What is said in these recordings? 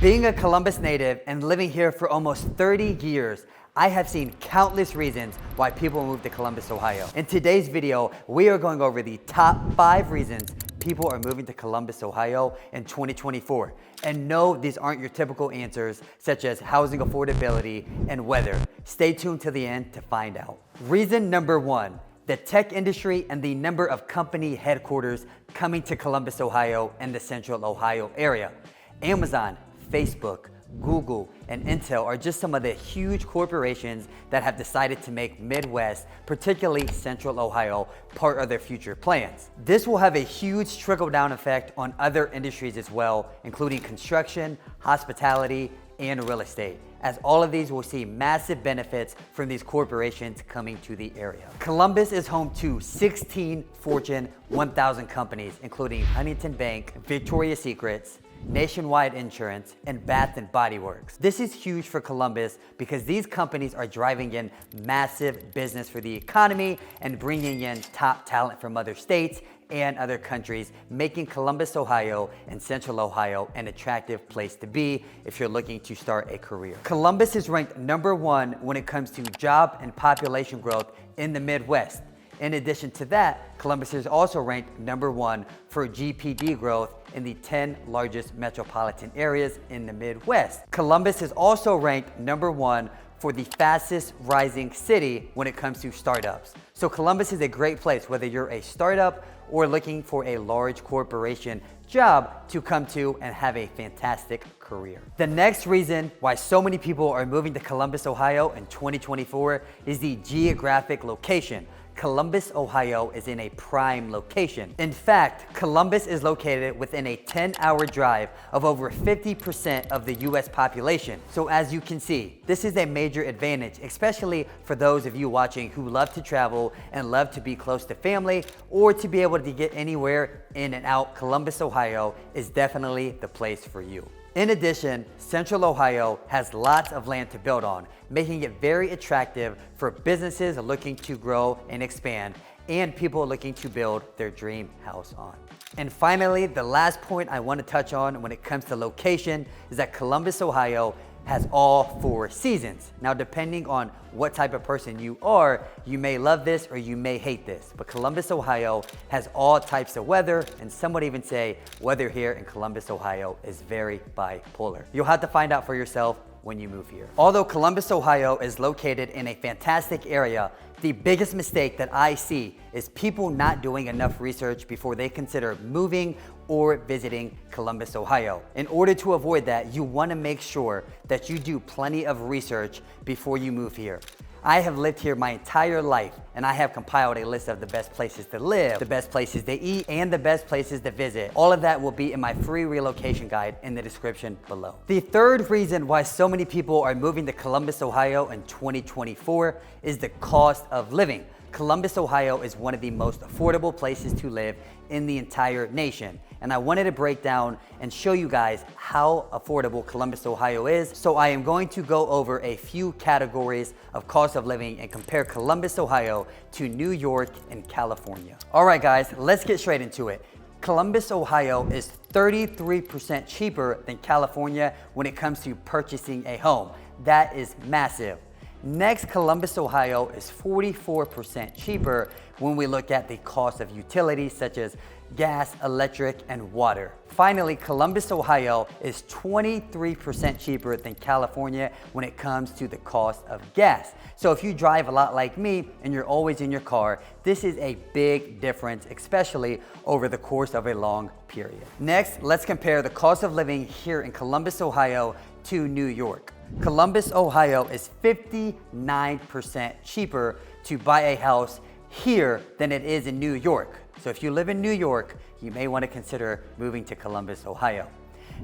Being a Columbus native and living here for almost 30 years, I have seen countless reasons why people move to Columbus, Ohio. In today's video, we are going over the top 5 reasons people are moving to Columbus, Ohio in 2024. And no, these aren't your typical answers, such as housing affordability and weather. Stay tuned to the end to find out. Reason number 1, the tech industry and the number of company headquarters coming to Columbus, Ohio and the Central Ohio area. Amazon, Facebook, Google, and Intel are just some of the huge corporations that have decided to make Midwest, particularly Central Ohio, part of their future plans. This will have a huge trickle-down effect on other industries as well, including construction, hospitality, and real estate, as all of these will see massive benefits from these corporations coming to the area. Columbus is home to 16 Fortune 1000 companies, including Huntington Bank, Victoria's Secrets, Nationwide Insurance, and Bath & Body Works. This is huge for Columbus because these companies are driving in massive business for the economy and bringing in top talent from other states and other countries, making Columbus, Ohio and Central Ohio an attractive place to be if you're looking to start a career. Columbus is ranked number 1 when it comes to job and population growth in the Midwest. In addition to that, Columbus is also ranked number 1 for GDP growth in the 10 largest metropolitan areas in the Midwest. Columbus is also ranked number 1 for the fastest rising city when it comes to startups. So Columbus is a great place whether you're a startup or looking for a large corporation job to come to and have a fantastic career. The next reason why so many people are moving to Columbus, Ohio in 2024 is the geographic location. Columbus, Ohio is in a prime location. In fact, Columbus is located within a 10-hour drive of over 50% of the US population. So as you can see, this is a major advantage, especially for those of you watching who love to travel and love to be close to family or to be able to get anywhere in and out. Columbus, Ohio is definitely the place for you. In addition, Central Ohio has lots of land to build on, making it very attractive for businesses looking to grow and expand and people looking to build their dream house on. And finally, the last point I want to touch on when it comes to location is that Columbus, Ohio has all 4 seasons. Now, depending on what type of person you are, you may love this or you may hate this, but Columbus, Ohio has all types of weather, and some would even say weather here in Columbus, Ohio is very bipolar. You'll have to find out for yourself when you move here. Although Columbus, Ohio is located in a fantastic area, the biggest mistake that I see is people not doing enough research before they consider moving or visiting Columbus, Ohio. In order to avoid that, you want to make sure that you do plenty of research before you move here. I have lived here my entire life, and I have compiled a list of the best places to live, the best places to eat, and the best places to visit. All of that will be in my free relocation guide in the description below. The third reason why so many people are moving to Columbus, Ohio in 2024 is the cost of living. Columbus, Ohio is one of the most affordable places to live in the entire nation. And I wanted to break down and show you guys how affordable Columbus, Ohio is. So I am going to go over a few categories of cost of living and compare Columbus, Ohio to New York and California. All right, guys, let's get straight into it. Columbus, Ohio is 33% cheaper than California when it comes to purchasing a home. That is massive. Next, Columbus, Ohio is 44% cheaper when we look at the cost of utilities such as gas, electric, and water. Finally, Columbus, Ohio is 23% cheaper than California when it comes to the cost of gas. So if you drive a lot like me and you're always in your car, this is a big difference, especially over the course of a long period. Next, let's compare the cost of living here in Columbus, Ohio to New York. Columbus, Ohio is 59% cheaper to buy a house here than it is in New York. So if you live in New York, you may want to consider moving to Columbus, Ohio.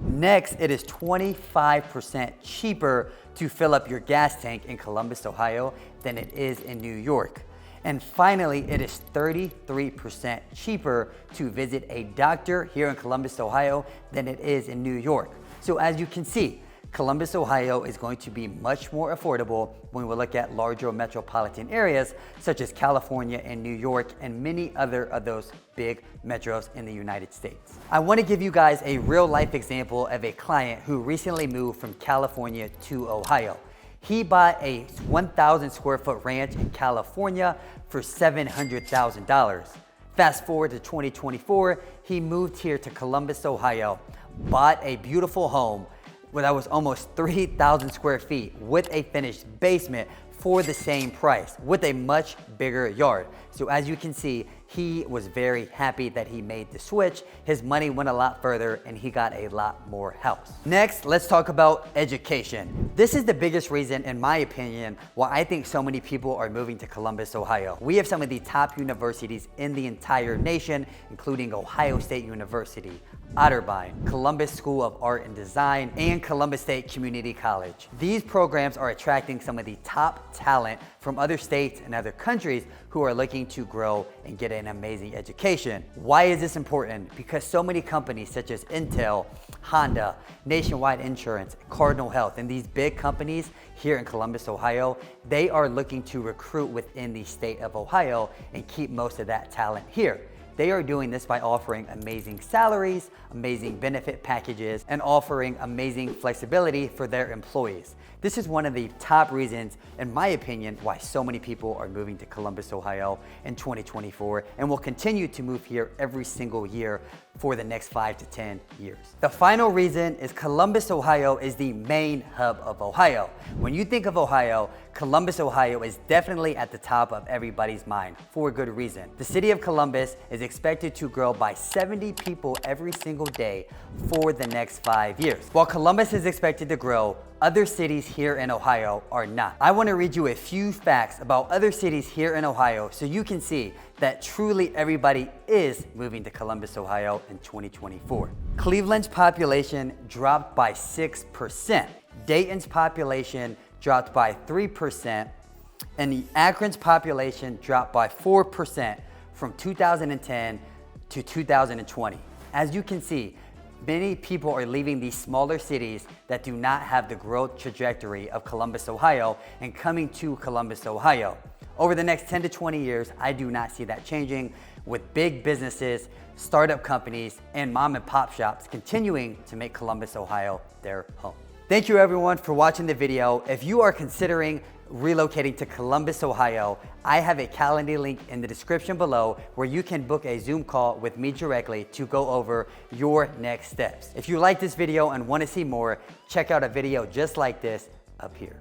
Next, it is 25% cheaper to fill up your gas tank in Columbus, Ohio than it is in New York. And finally, it is 33% cheaper to visit a doctor here in Columbus, Ohio than it is in New York. So as you can see, Columbus, Ohio is going to be much more affordable when we look at larger metropolitan areas such as California and New York and many other of those big metros in the United States. I want to give you guys a real life example of a client who recently moved from California to Ohio. He bought a 1,000 square foot ranch in California for $700,000. Fast forward to 2024, he moved here to Columbus, Ohio, bought a beautiful home that was almost 3,000 square feet with a finished basement for the same price with a much bigger yard. So as you can see, he was very happy that he made the switch. His money went a lot further and he got a lot more house. Next, let's talk about education. This is the biggest reason, in my opinion, why I think so many people are moving to Columbus, Ohio. We have some of the top universities in the entire nation, including Ohio State University, Otterbein, Columbus School of Art and Design, and Columbus State Community College. These programs are attracting some of the top talent from other states and other countries who are looking to grow and get an amazing education. Why is this important? Because so many companies such as Intel, Honda, Nationwide Insurance, Cardinal Health, and these big companies here in Columbus, Ohio, they are looking to recruit within the state of Ohio and keep most of that talent here. They are doing this by offering amazing salaries, amazing benefit packages, and offering amazing flexibility for their employees. This is one of the top reasons, in my opinion, why so many people are moving to Columbus, Ohio in 2024 and will continue to move here every single year for the next 5 to 10 years. The final reason is Columbus, Ohio is the main hub of Ohio. When you think of Ohio, Columbus, Ohio is definitely at the top of everybody's mind for a good reason. The city of Columbus is expected to grow by 70 people every single day for the next 5 years. While Columbus is expected to grow, other cities here in Ohio are not. I want to read you a few facts about other cities here in Ohio so you can see that truly everybody is moving to Columbus, Ohio in 2024. Cleveland's population dropped by 6%. Dayton's population dropped by 3%, and the Akron's population dropped by 4% from 2010 to 2020. As you can see, many people are leaving these smaller cities that do not have the growth trajectory of Columbus, Ohio, and coming to Columbus, Ohio. Over the next 10 to 20 years, I do not see that changing, with big businesses, startup companies, and mom and pop shops continuing to make Columbus, Ohio their home. Thank you everyone for watching the video. If you are considering relocating to Columbus, Ohio, I have a Calendly link in the description below where you can book a Zoom call with me directly to go over your next steps. If you like this video and want to see more, check out a video just like this up here.